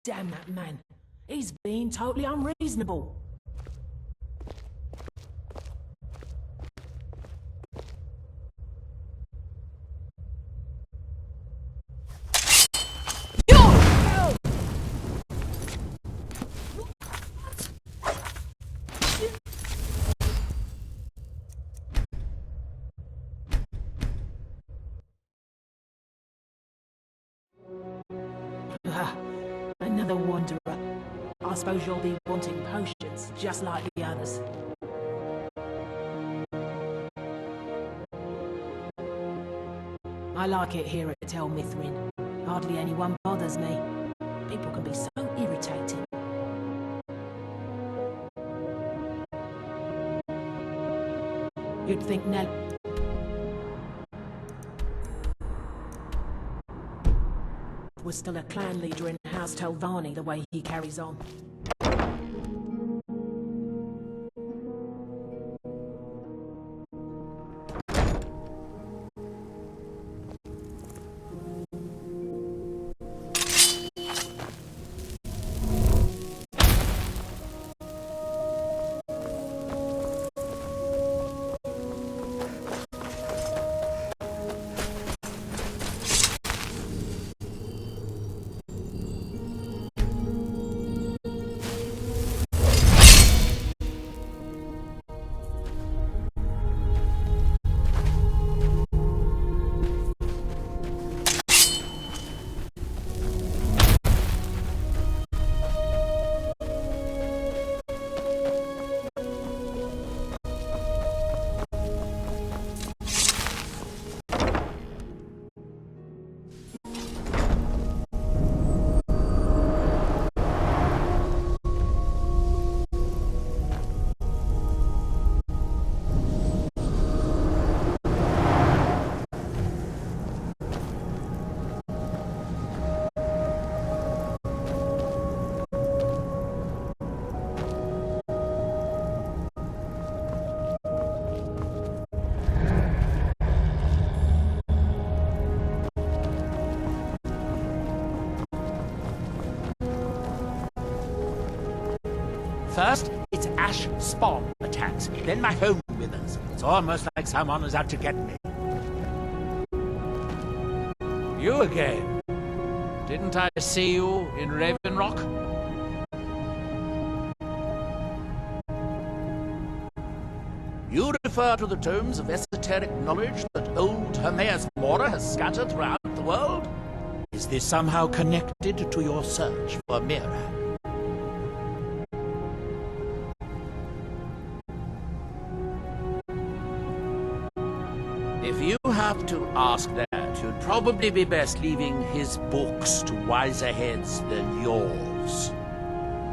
Damn that man. He's being totally unreasonable. Another wanderer. I suppose you'll be wanting potions, just like the others. I like it here at Tel Mithrin. Hardly anyone bothers me. People can be so irritating. You'd think Nell was still a clan leader in House Telvanni the way he carries on. First, it's ash spawn attacks, then my home withers. It's almost like someone is out to get me. You again? Didn't I see you in Raven Rock? You refer to the tomes of esoteric knowledge that old Hermaeus Mora has scattered throughout the world? Is this somehow connected to your search for Mira? If you have to ask that, you'd probably be best leaving his books to wiser heads than yours.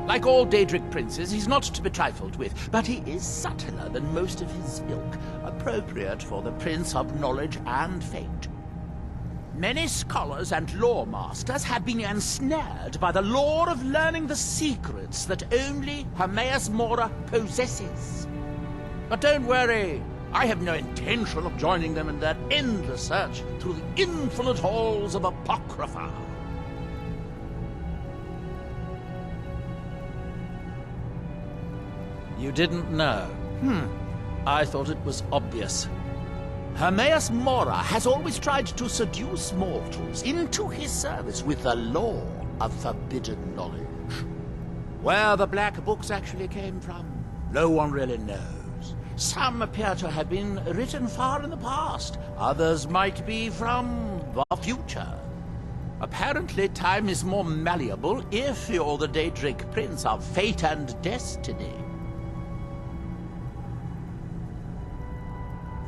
Like all Daedric princes, he's not to be trifled with, but he is subtler than most of his ilk, appropriate for the Prince of Knowledge and Fate. Many scholars and lore masters have been ensnared by the lure of learning the secrets that only Hermaeus Mora possesses. But don't worry. I have no intention of joining them in their endless search through the infinite halls of Apocrypha. You didn't know? I thought it was obvious. Hermaeus Mora has always tried to seduce mortals into his service with the lore of forbidden knowledge. Where the black books actually came from, no one really knows. Some appear to have been written far in the past. Others might be from the future. Apparently, time is more malleable if you're the Daedric Prince of Fate and Destiny.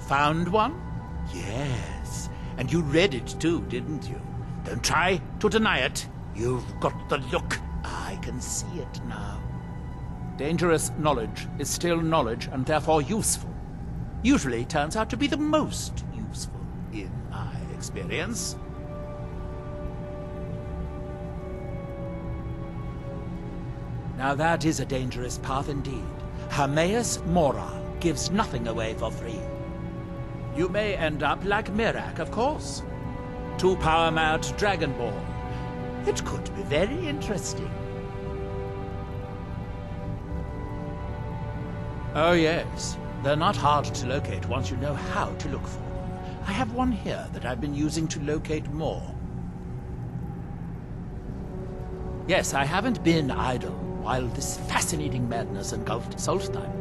Found one? Yes. And you read it too, didn't you? Don't try to deny it. You've got the look. I can see it now. Dangerous knowledge is still knowledge and therefore useful. Usually turns out to be the most useful, in my experience. Now that is a dangerous path indeed. Hermaeus Mora gives nothing away for free. You may end up like Mirak, of course. 2 power-mad Dragonborn. It could be very interesting. Oh yes, they're not hard to locate once you know how to look for them. I have one here that I've been using to locate more. Yes, I haven't been idle while this fascinating madness engulfed Solstheim.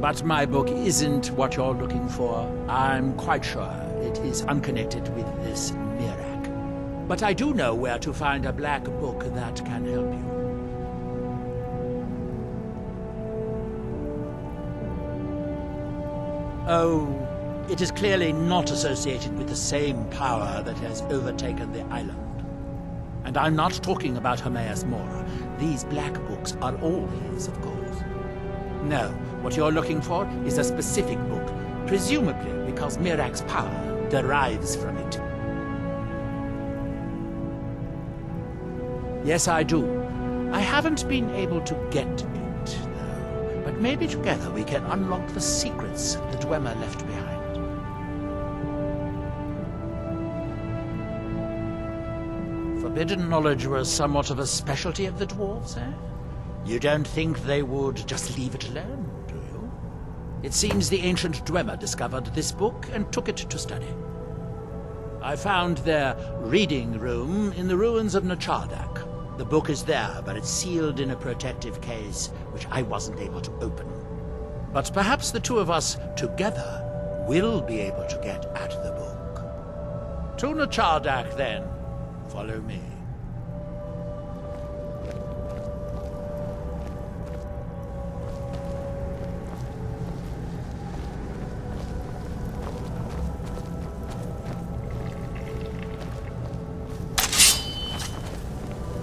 But my book isn't what you're looking for. I'm quite sure it is unconnected with this Mirac. But I do know where to find a black book that can help you. Oh, it is clearly not associated with the same power that has overtaken the island. And I'm not talking about Hermaeus Mora. These black books are all his, of course. No, what you're looking for is a specific book, presumably because Mirac's power derives from it. Yes, I do. I haven't been able to get it, though. But maybe together we can unlock the secrets the Dwemer left behind. Forbidden knowledge was somewhat of a specialty of the dwarves, eh? You don't think they would just leave it alone, do you? It seems the ancient Dwemer discovered this book and took it to study. I found their reading room in the ruins of Nachardak. The book is there, but it's sealed in a protective case, which I wasn't able to open. But perhaps the two of us together will be able to get at the book. To Nachardak, then. Follow me.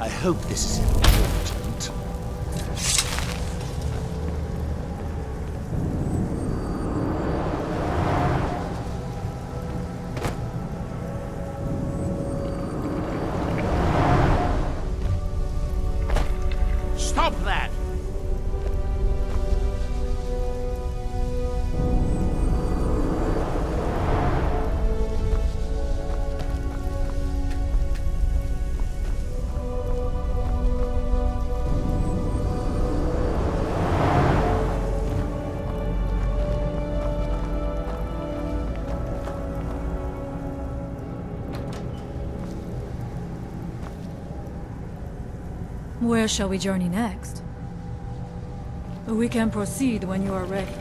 I hope this is important. Stop that! Where shall we journey next? We can proceed when you are ready.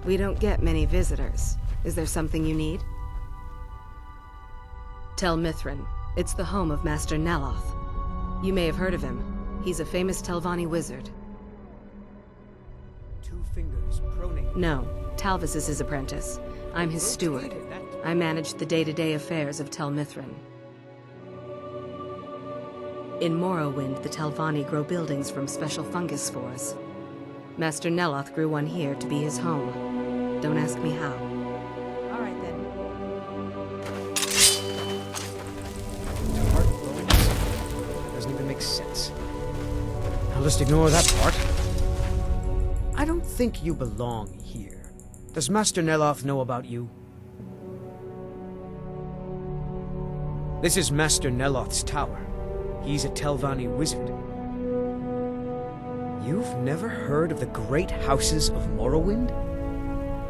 We don't get many visitors. Is there something you need? Tel Mithrin. It's the home of Master Neloth. You may have heard of him. He's a famous Telvanni wizard. 2 fingers pronate. No, Talvis is his apprentice. I'm his steward. I manage the day-to-day affairs of Tel Mithrin. In Morrowind, the Telvanni grow buildings from special fungus spores. Master Neloth grew one here to be his home. Don't ask me how. All right then. That doesn't even make sense. I'll just ignore that part. I don't think you belong here. Does Master Neloth know about you? This is Master Neloth's tower. He's a Telvanni wizard. You've never heard of the great houses of Morrowind?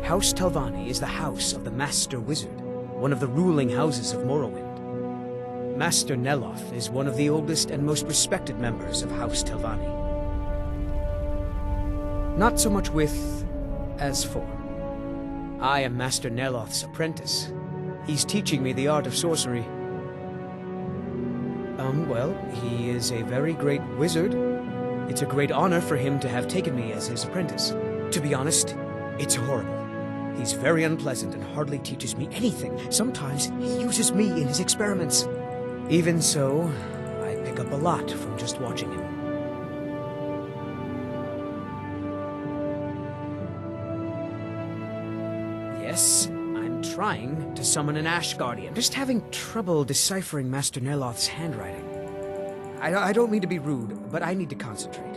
House Telvanni is the house of the Master Wizard, one of the ruling houses of Morrowind. Master Neloth is one of the oldest and most respected members of House Telvanni. Not so much with as for. I am Master Neloth's apprentice. He's teaching me the art of sorcery. Well, he is a very great wizard. It's a great honor for him to have taken me as his apprentice. To be honest, it's horrible. He's very unpleasant and hardly teaches me anything. Sometimes he uses me in his experiments. Even so, I pick up a lot from just watching him. Yes, I'm trying trying to summon an Ash Guardian. Just having trouble deciphering Master Neloth's handwriting. I don't mean to be rude, but I need to concentrate.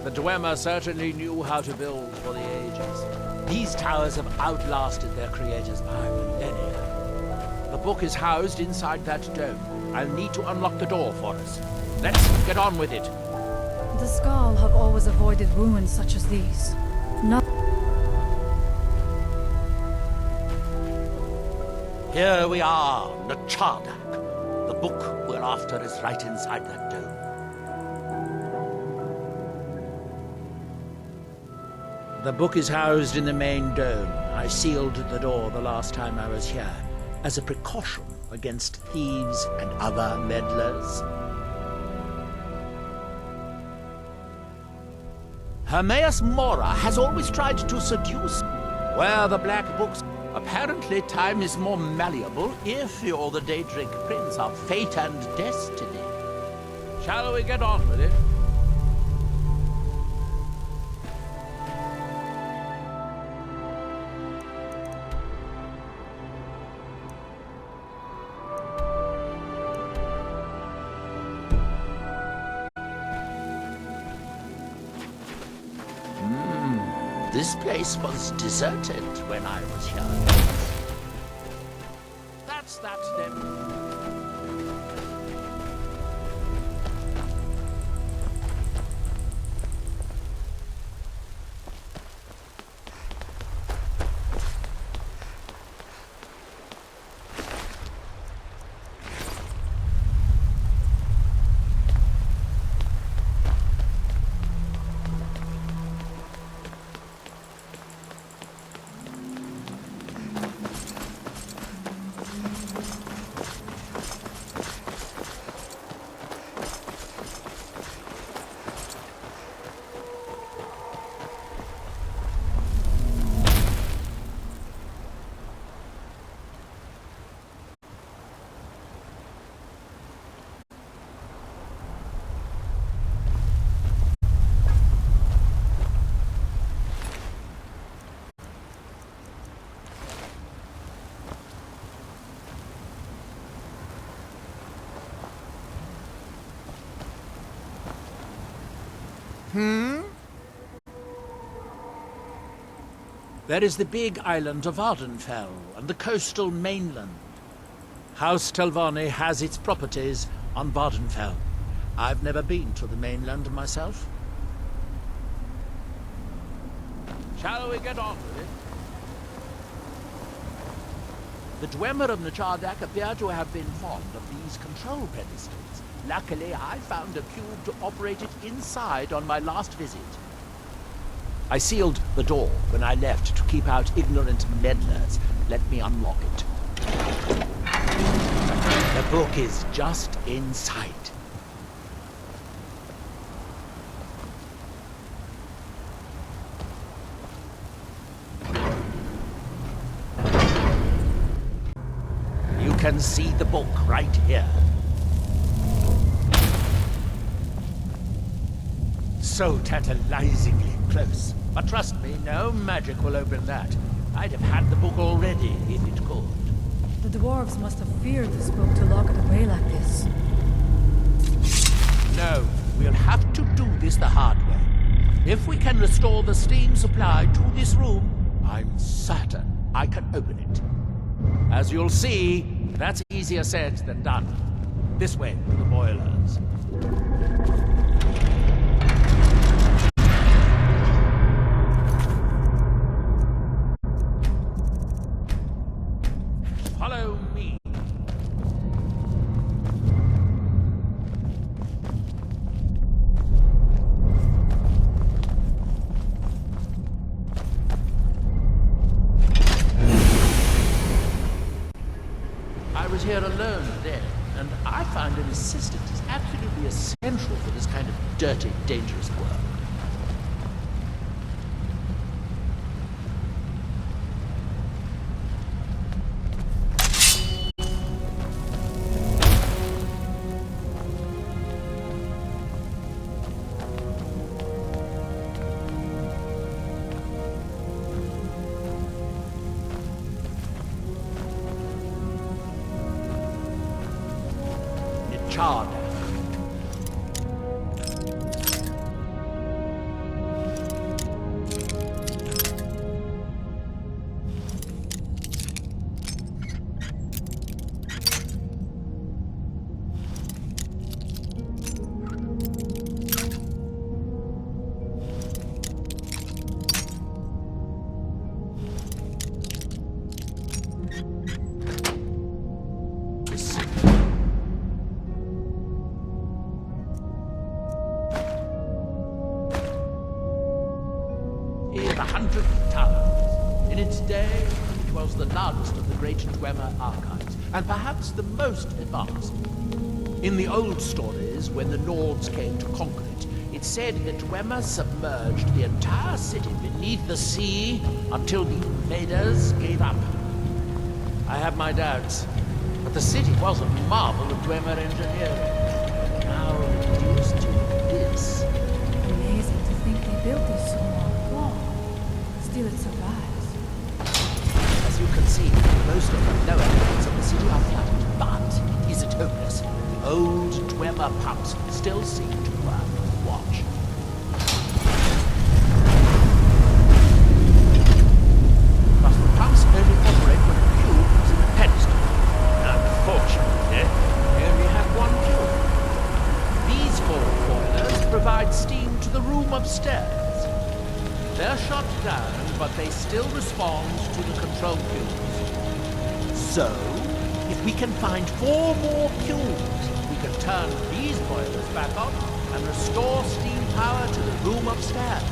The Dwemer certainly knew how to build for the ages. These towers have outlasted their creators by millennia. The book is housed inside that dome. I'll need to unlock the door for us. Let's get on with it. The Skal have always avoided ruins such as these. Not Here we are, Nachardak. The book we're after is right inside that dome. The book is housed in the main dome. I sealed the door the last time I was here, As a precaution against thieves and other meddlers. Hermaeus Mora has always tried to seduce. Where the black books... Apparently time is more malleable if you're the Daedric Prince of fate and destiny. Shall we get on with it? This place was deserted when I was young. That's that then. There is the big island of Ardenfell and the coastal mainland. House Telvanni has its properties on Vardenfell. I've never been to the mainland myself. Shall we get on with it? The Dwemer of Nachardak appear to have been fond of these control pedestals. Luckily, I found a cube to operate it inside on my last visit. I sealed the door when I left to keep out ignorant meddlers. Let me unlock it. The book is just inside. You can see the book right here. So tantalizingly close. But trust me, no magic will open that. I'd have had the book already if it could. The dwarves must have feared this book to lock it away like this. No, we'll have to do this the hard way. If we can restore the steam supply to this room, I'm certain I can open it. As you'll see, that's easier said than done. This way to the boilers. Follow me. I was here alone then, and I found an assistant is absolutely essential for this kind of dirty, dangerous work. Charred. The 100th Towers. In its day, it was the largest of the great Dwemer archives, and perhaps the most advanced. In the old stories, when the Nords came to conquer it, it said that Dwemer submerged the entire city beneath the sea until the invaders gave up. I have my doubts, but the city was a marvel of Dwemer engineering. Now reduced to this. Amazing to think they built this so long. Still it survives. As you can see, most of the lower levels of the city are flooded, but is it hopeless? The old Dwemer pumps still seem to work. Watch. But the pumps only operate when a cube is in the pedestal. Unfortunately, we only have one cube. These 4 boilers provide steam to the room upstairs. They're shut down, but they still respond to the control cubes. So, if we can find 4 more cubes, we can turn these boilers back on and restore steam power to the room upstairs.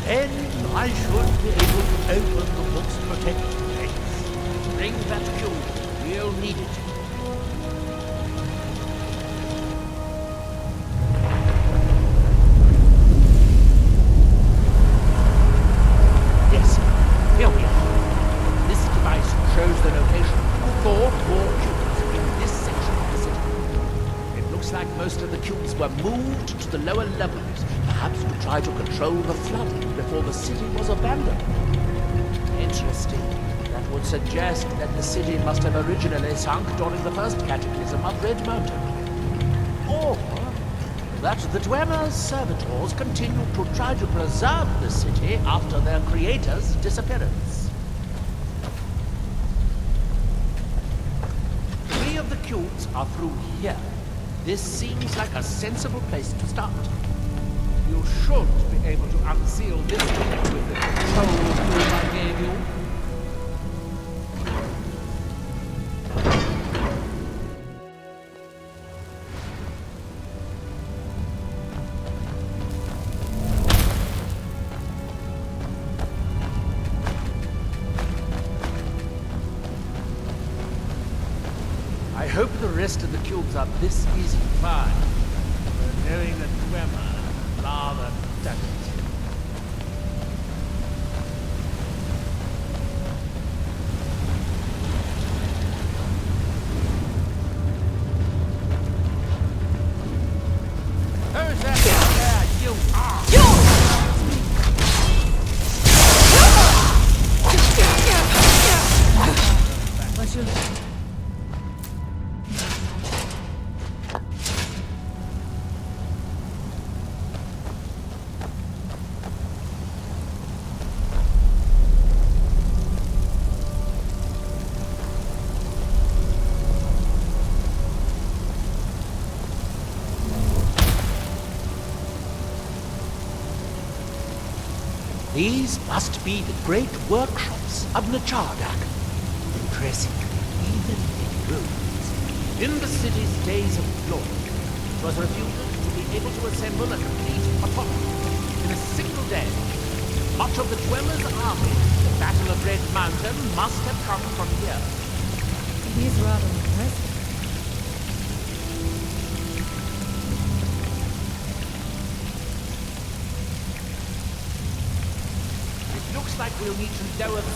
Then I should be able to open the book's protected gates. Bring that cube. We'll need it. Yes, here we are. This device shows the location of 4 more cubes in this section of the city. It looks like most of the cubes were moved to the lower levels, perhaps to try to control the flooding before the city was abandoned. Interesting. That would suggest that the city must have originally sunk during the first cataclysm of Red Mountain. Or that the Dwemer's servitors continue to try to preserve the city after their creator's disappearance. 3 of the cubes are through here. This seems like a sensible place to start. You should be able to unseal this with the control tool I gave you. I hope the rest of the cubes are this easy. Fine. But knowing that Dwemer rather doesn't. Who's that? Yeah, you are! What's your... These must be the great workshops of Nachardak. Impressive, even in ruins. In the city's days of glory, it was reputed to be able to assemble a complete autonomy in a single day. Much of the Dwemer's army, the Battle of Red Mountain, must have come from here. It is rather impressive. Looks like we'll need to lower the...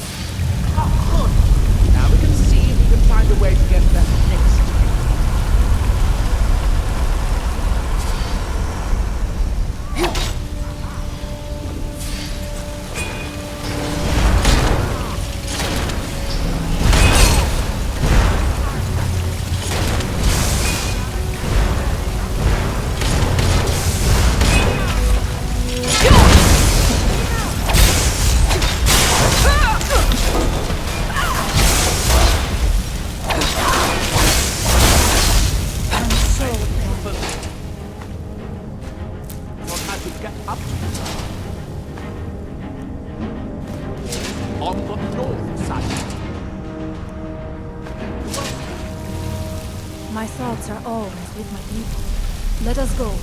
Oh, good. Now we can see if we can find a way to get there next. On the north side. My thoughts are always with my people. Let us go.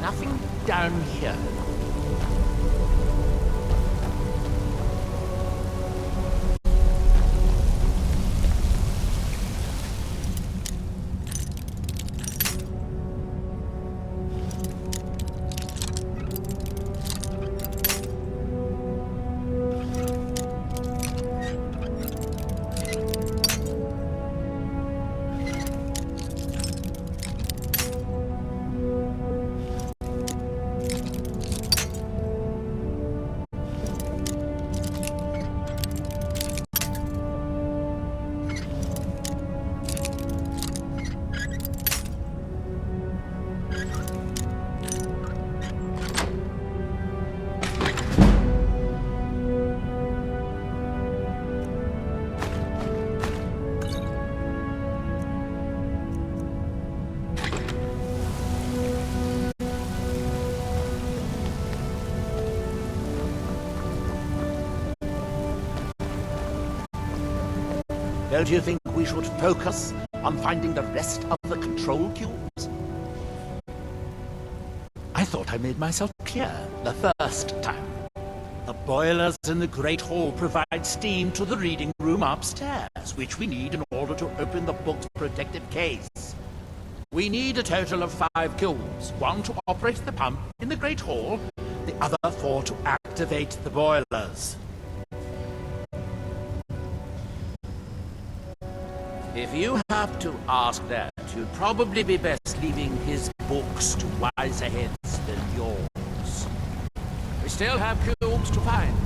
nothing down here. Don't you think we should focus on finding the rest of the control cubes? I thought I made myself clear the first time. The boilers in the Great Hall provide steam to the reading room upstairs, which we need in order to open the book's protective case. We need a total of 5 cubes, 1 to operate the pump in the Great Hall, the other 4 to activate the boilers. If you have to ask that, you'd probably be best leaving his books to wiser heads than yours. We still have cubes to find.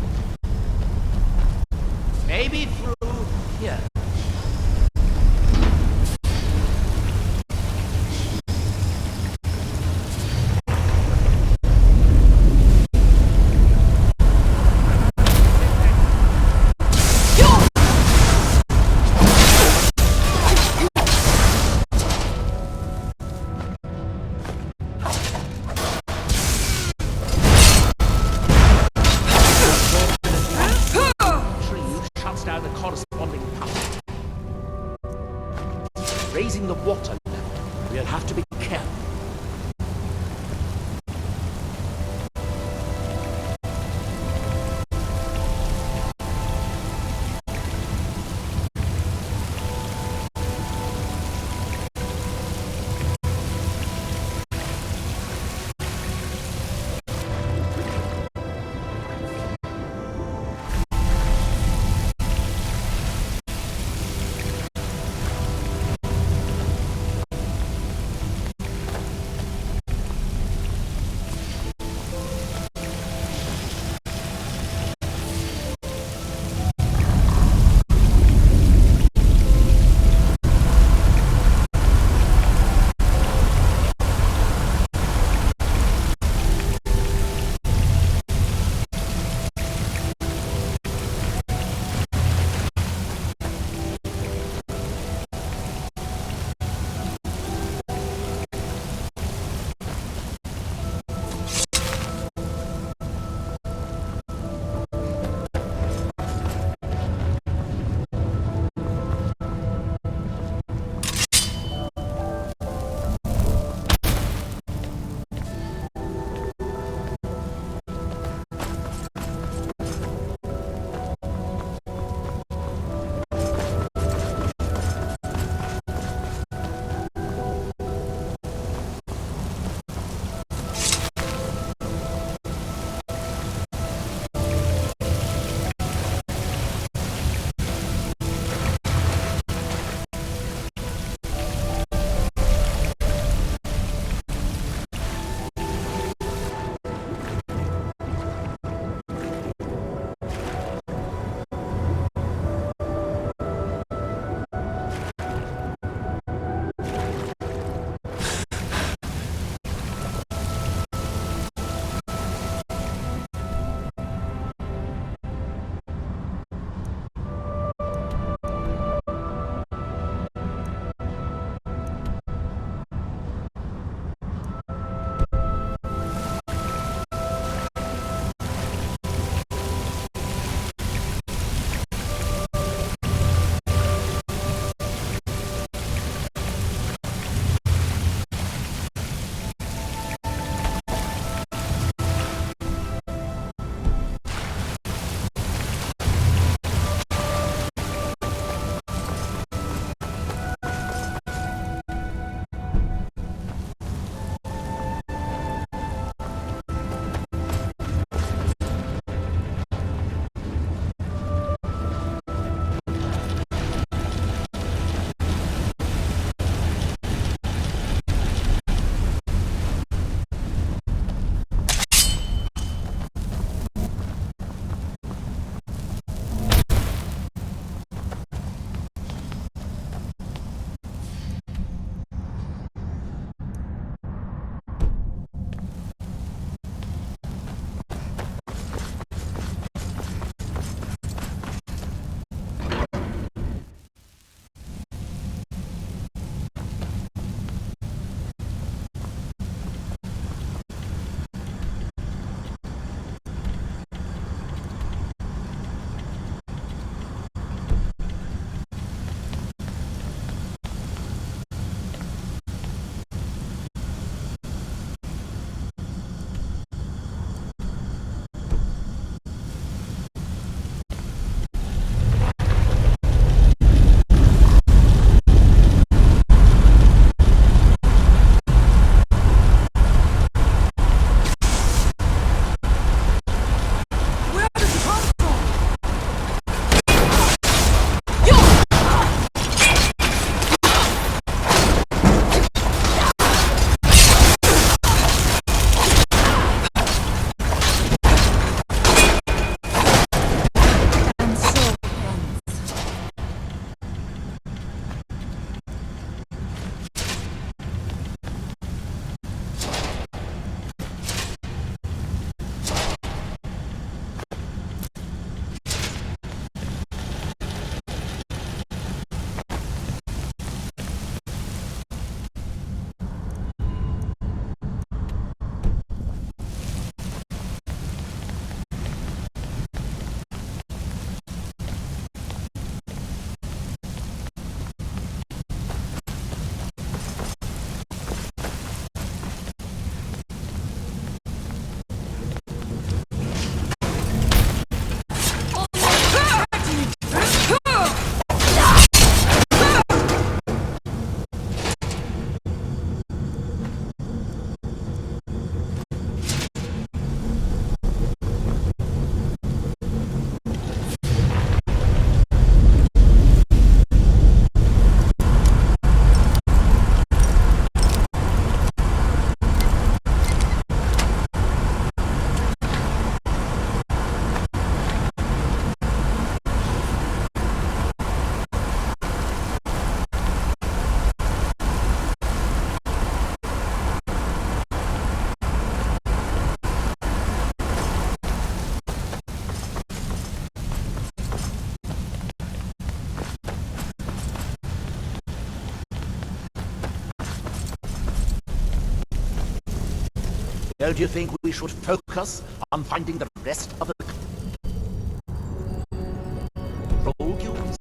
Maybe through here. Raising the water level, we'll have to be careful. Don't you think we should focus on finding the rest of the control cubes?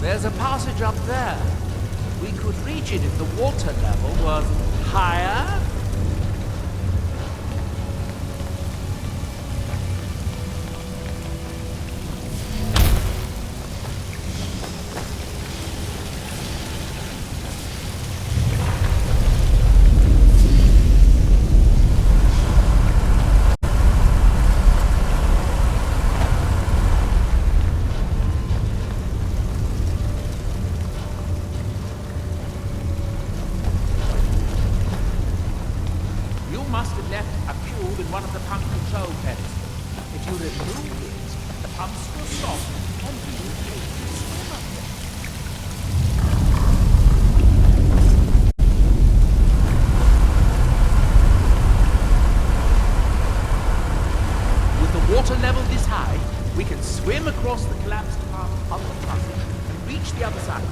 There's a passage up there. We could reach it if the water level was higher. Must have left a cube in one of the pump control pedestals. If you remove it, the pumps will stop and you will take this swim up there. With the water level this high, we can swim across the collapsed part of the passage and reach the other side.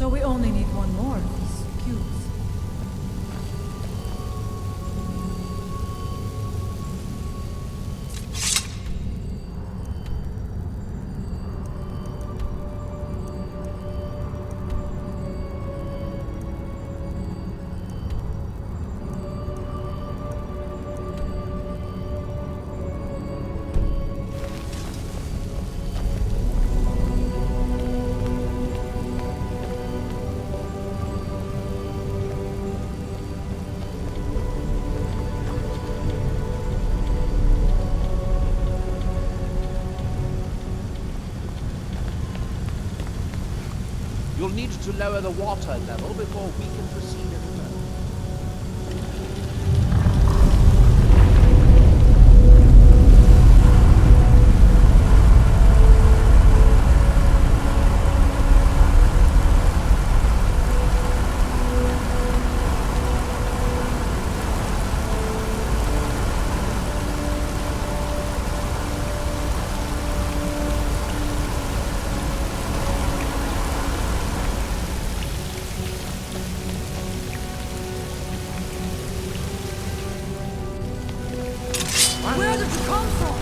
So we only need one more of these cubes. You'll need to lower the water level before we can proceed any further. Where did you come from?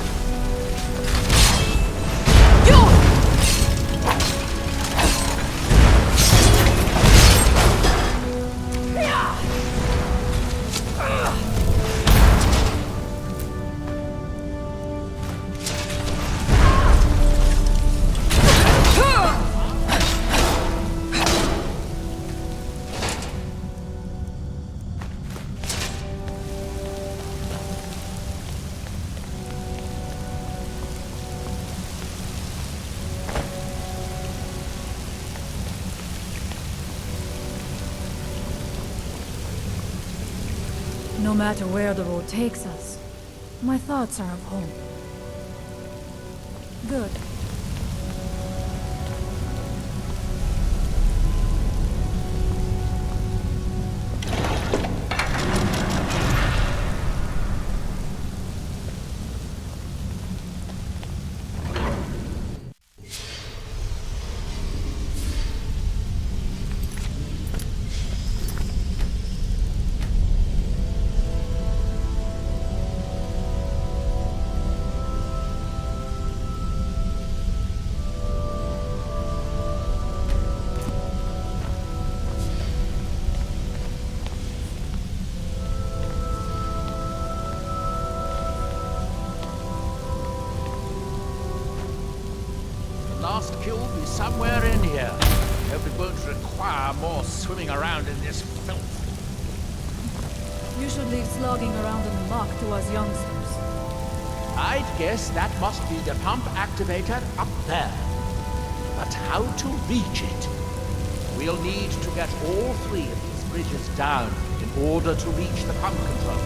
No matter where the road takes us, my thoughts are of home. Good. Last cube is somewhere in here. Hope it won't require more swimming around in this filth. You should leave slogging around in the muck to us youngsters. I'd guess that must be the pump activator up there. But how to reach it? We'll need to get all three of these bridges down in order to reach the pump control.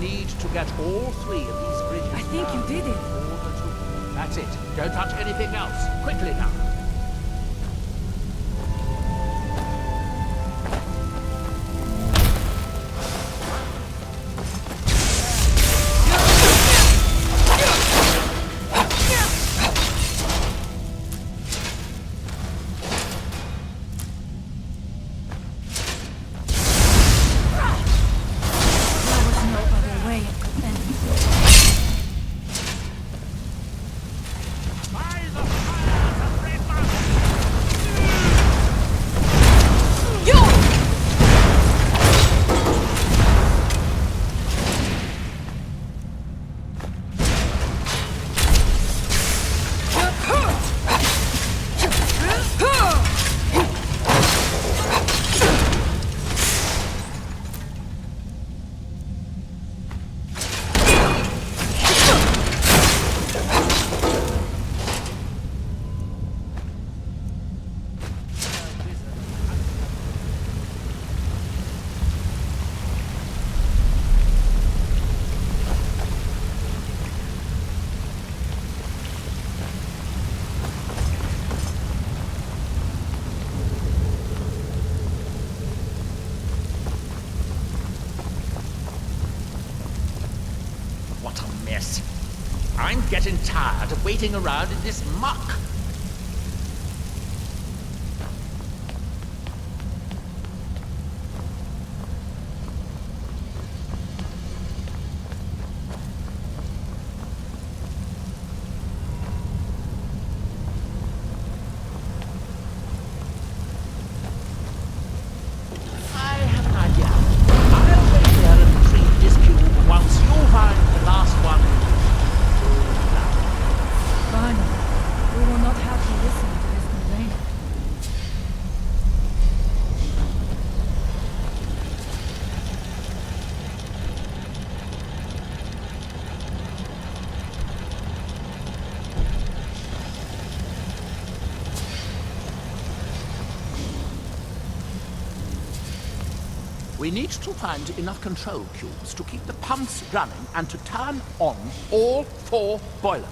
need to get all 3 of these bridges. I think you down did it. in order to- That's it. Don't touch anything else. Quickly now. There was no other way it could end. What a mess. I'm getting tired of waiting around in this muck. I have an idea. I'll wait here and retrieve this cube once you find the last one. Finally, we will not have to listen to his complaining. We need to find enough control cubes to keep the pumps running and to turn on all 4 boilers.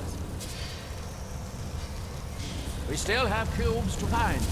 We still have cubes to find.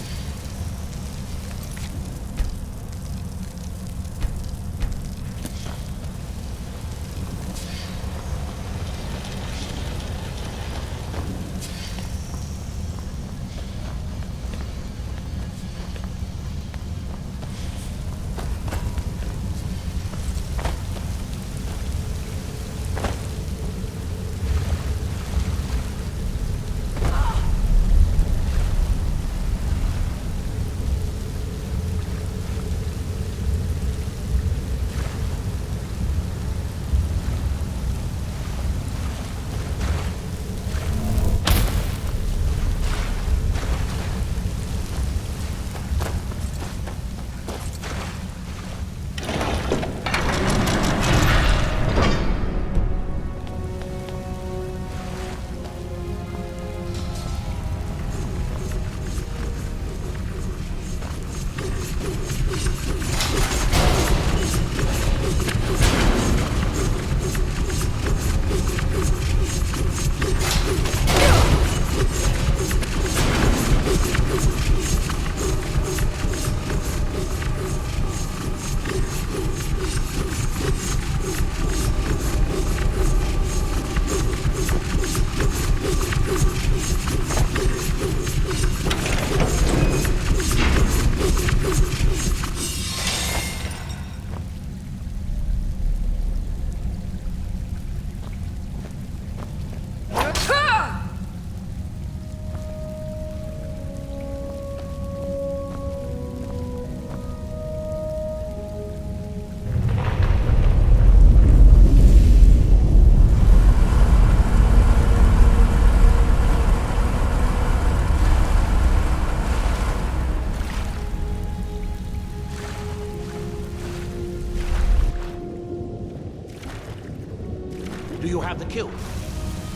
Do you have the cube?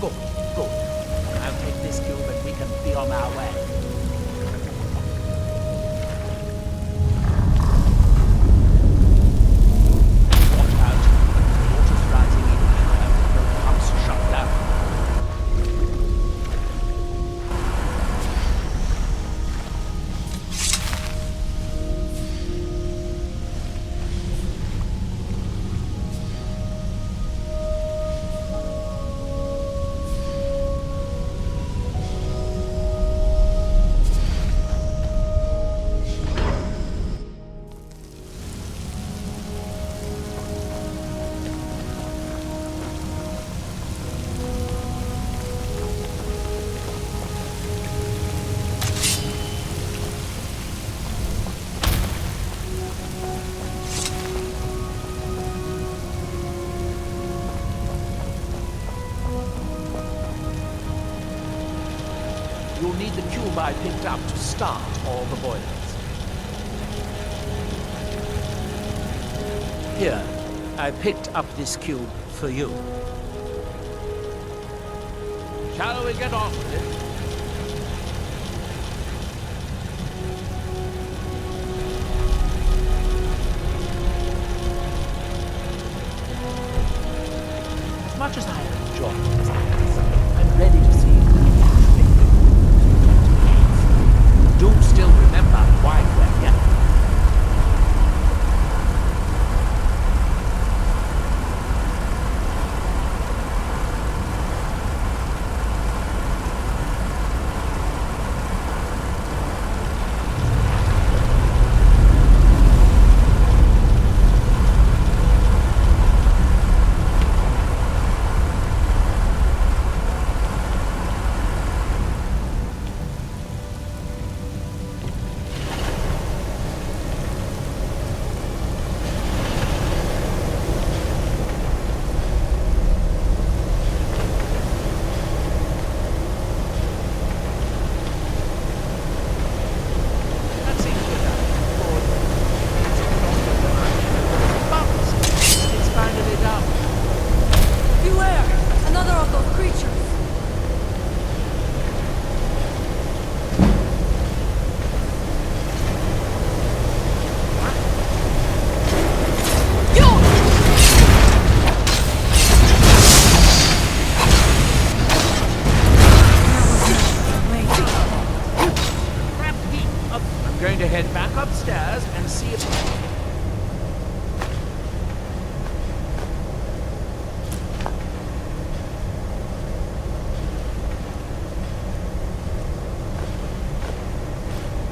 Good, good. I'll take this cube and we can be on our way. Watch out. The water's rising you'll need the cube I picked up to start all the boilers. Here, I picked up this cube for you. Shall we get on with it? As much as I enjoy this, I'm ready to see you. Do still remember why we're here. Head back upstairs and see if...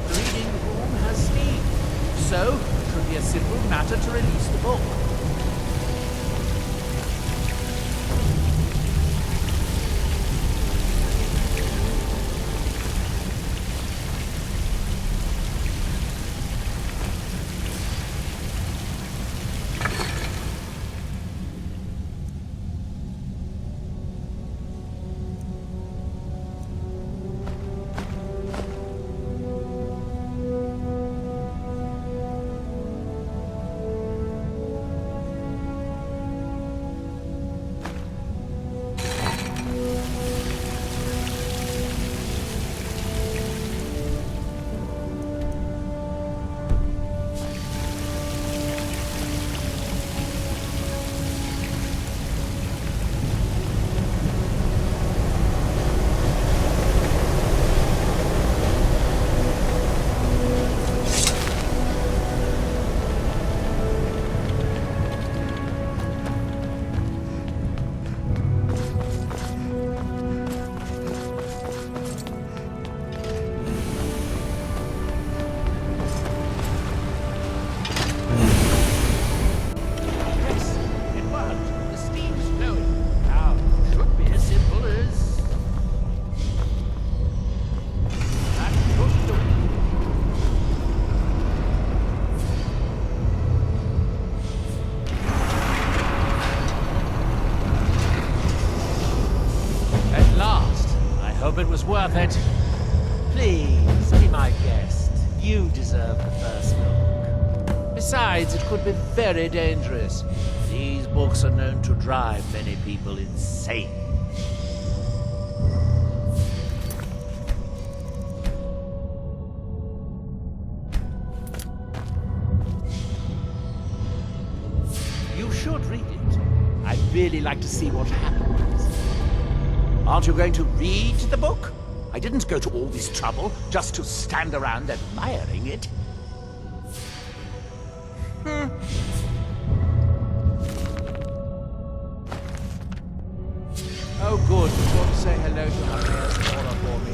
The reading room has steam, so it should be a simple matter to release the book. Hope it was worth it. Please, be my guest. You deserve the first look. Besides, it could be very dangerous. These books are known to drive many people insane. You should read it. I'd really like to see what happens. Aren't you going to read the book? I didn't go to all this trouble just to stand around admiring it. Oh, good. You've got to say hello to her Nora for me.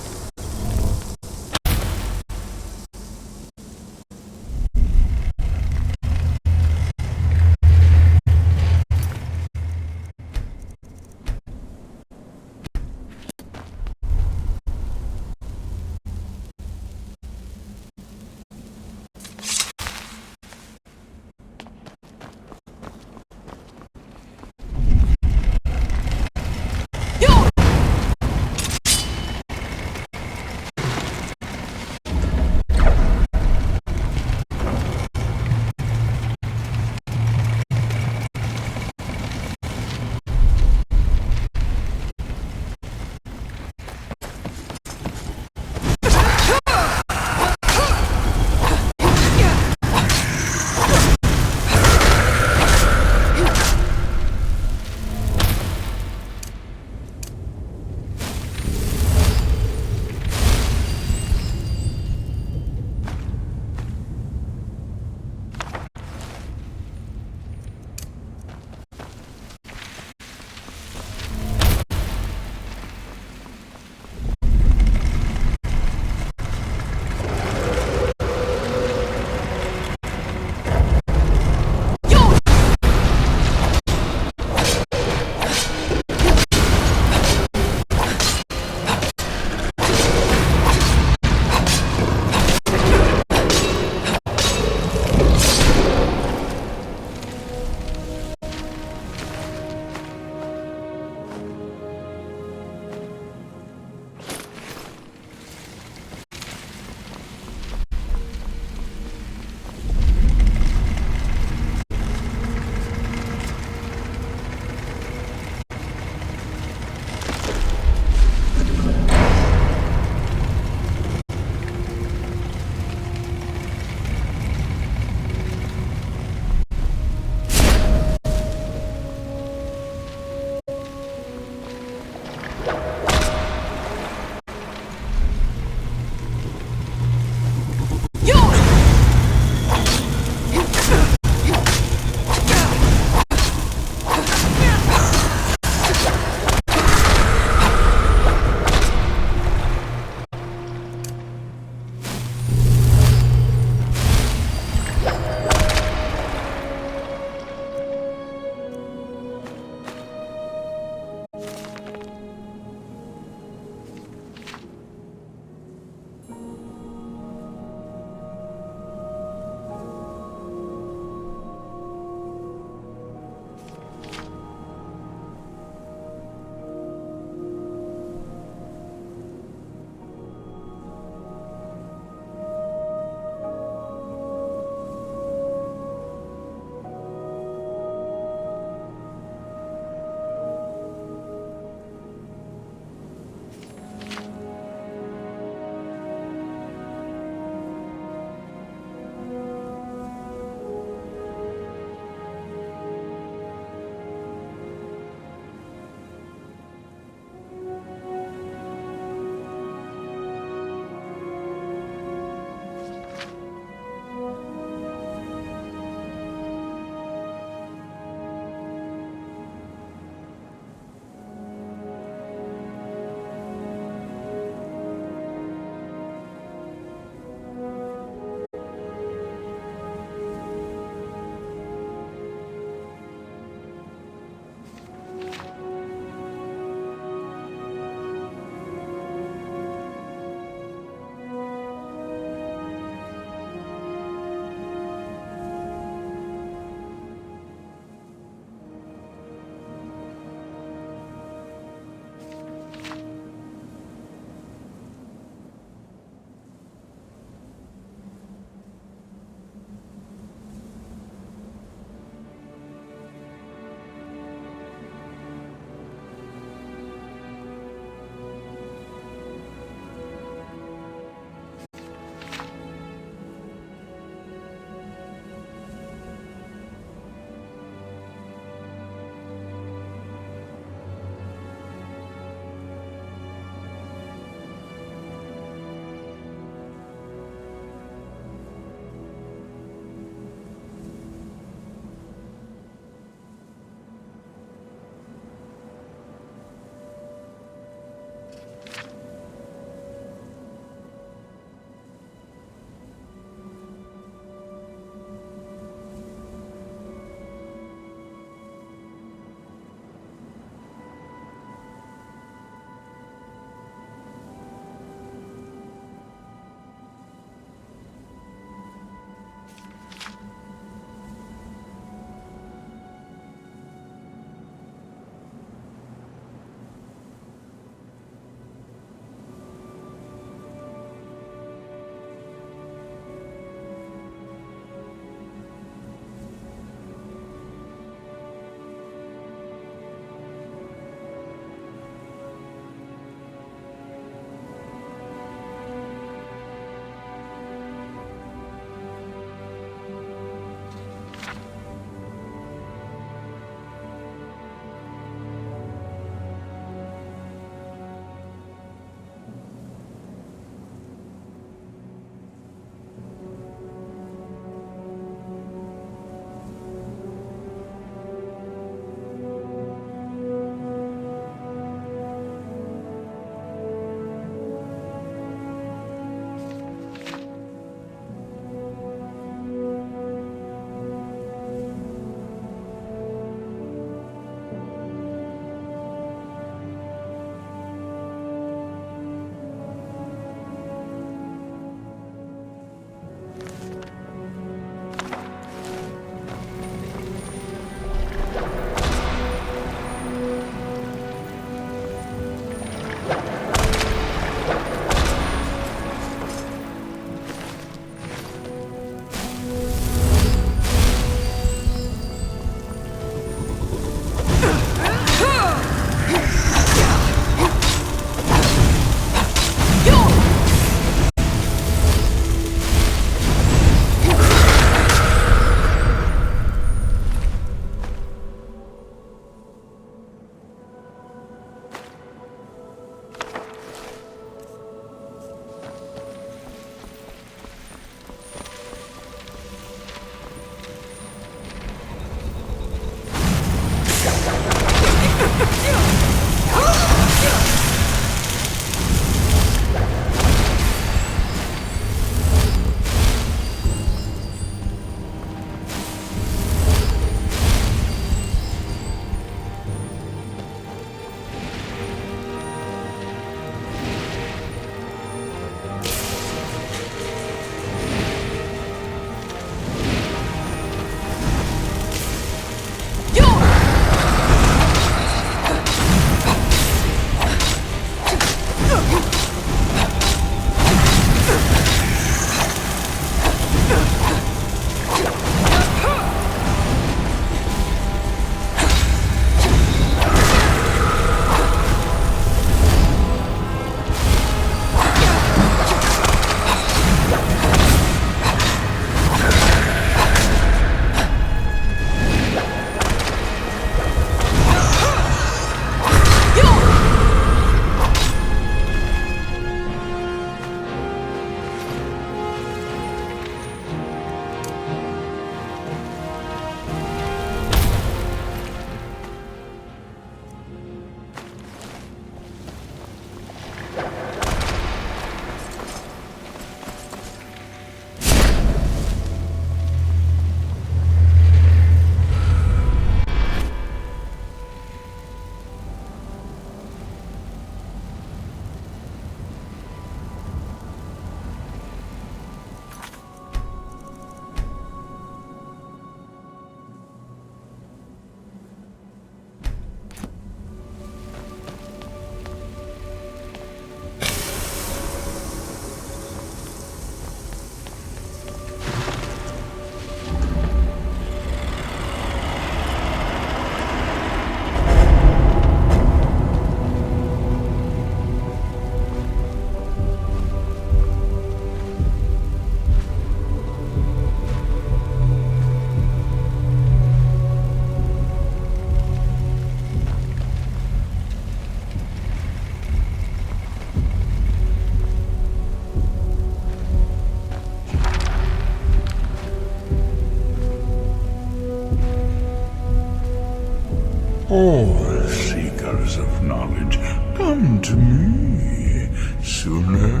All seekers of knowledge come to me sooner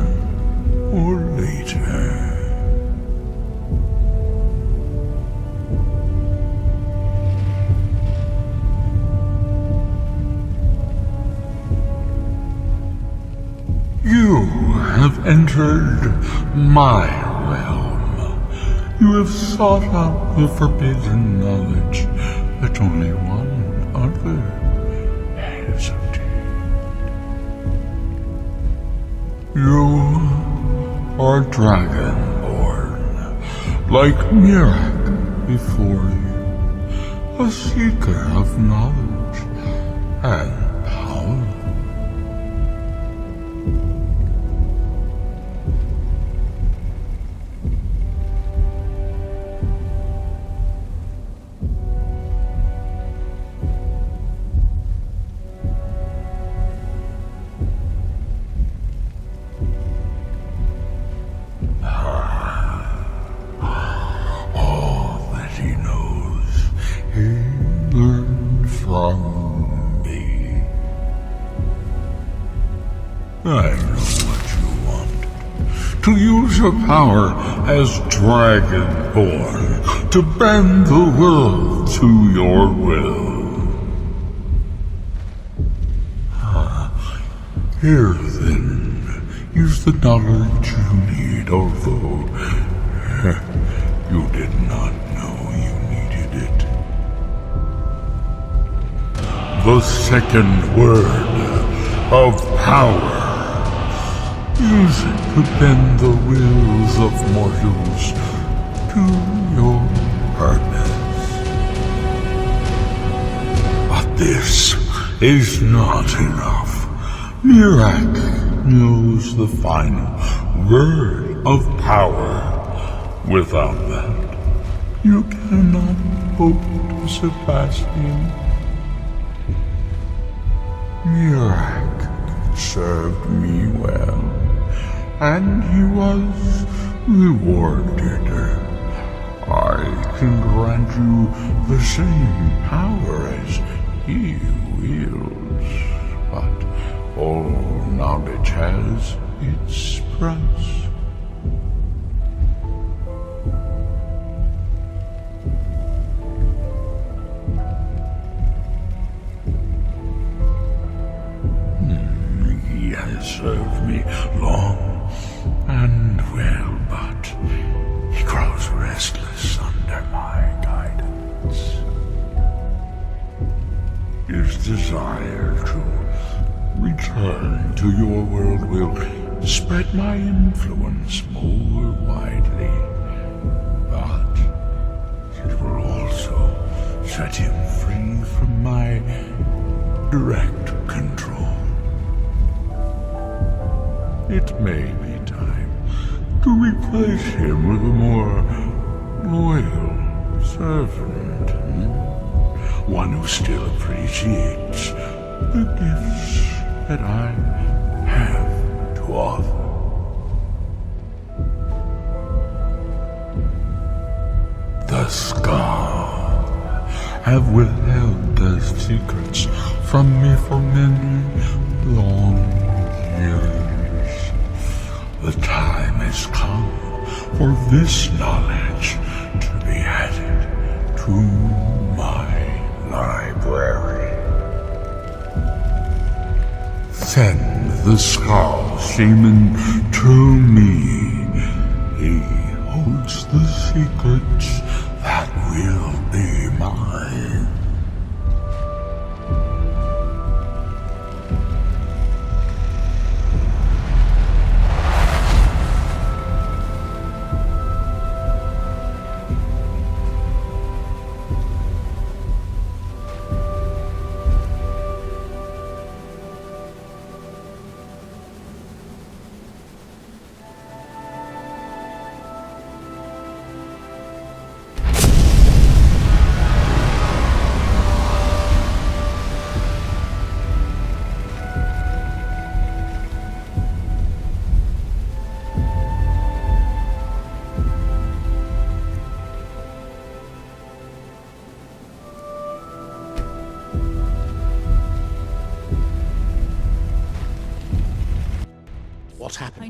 or later. You have entered my realm. You have sought out the forbidden knowledge that only one other has obtained. You are dragonborn, like Mirak before you, a seeker of knowledge and power. From me. I know what you want. To use your power as Dragonborn to bend the world to your will. Here then, use the knowledge you need, although you did not know you needed it. The second word of power. Use it to bend the wills of mortals to your purpose. But this is not enough. Mirak knows the final word of power. Without that, you cannot hope to surpass him. Mirak served me well, and he was rewarded. I can grant you the same power as he wields, but all knowledge has its price. He has served me long and well, but he grows restless under my guidance. His desire to return to your world will spread my influence more widely, but it will also set him free from my direct control. It may be time to replace him with a more loyal servant. One who still appreciates the gifts that I have to offer. The Scar have withheld their secrets from me for many long years. The time has come for this knowledge to be added to my library. Send the Skull Shaman to me. He holds the secrets that will be mine.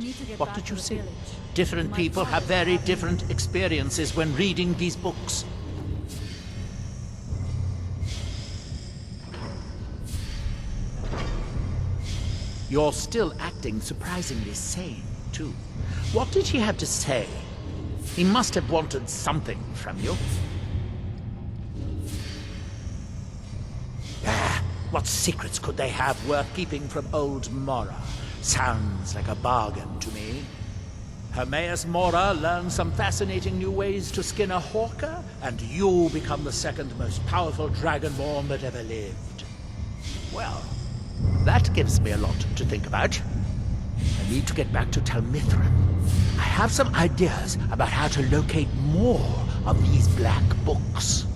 need to get What back did to you the say? village. Different My people have father very had different experiences when reading these books. You're still acting surprisingly sane, too. What did he have to say? He must have wanted something from you. Ah, what secrets could they have worth keeping from old Mora? Sounds like a bargain to me. Hermaeus Mora learns some fascinating new ways to skin a hawker, and you become the second most powerful dragonborn that ever lived. Well, that gives me a lot to think about. I need to get back to Tel Mithryn. I have some ideas about how to locate more of these black books.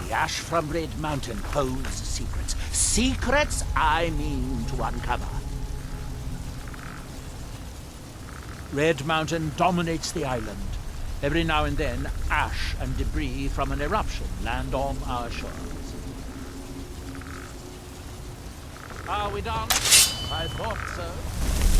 The ash from Red Mountain holds secrets. Secrets I mean to uncover. Red Mountain dominates the island. Every now and then, ash and debris from an eruption land on our shores. Are we done? I thought so.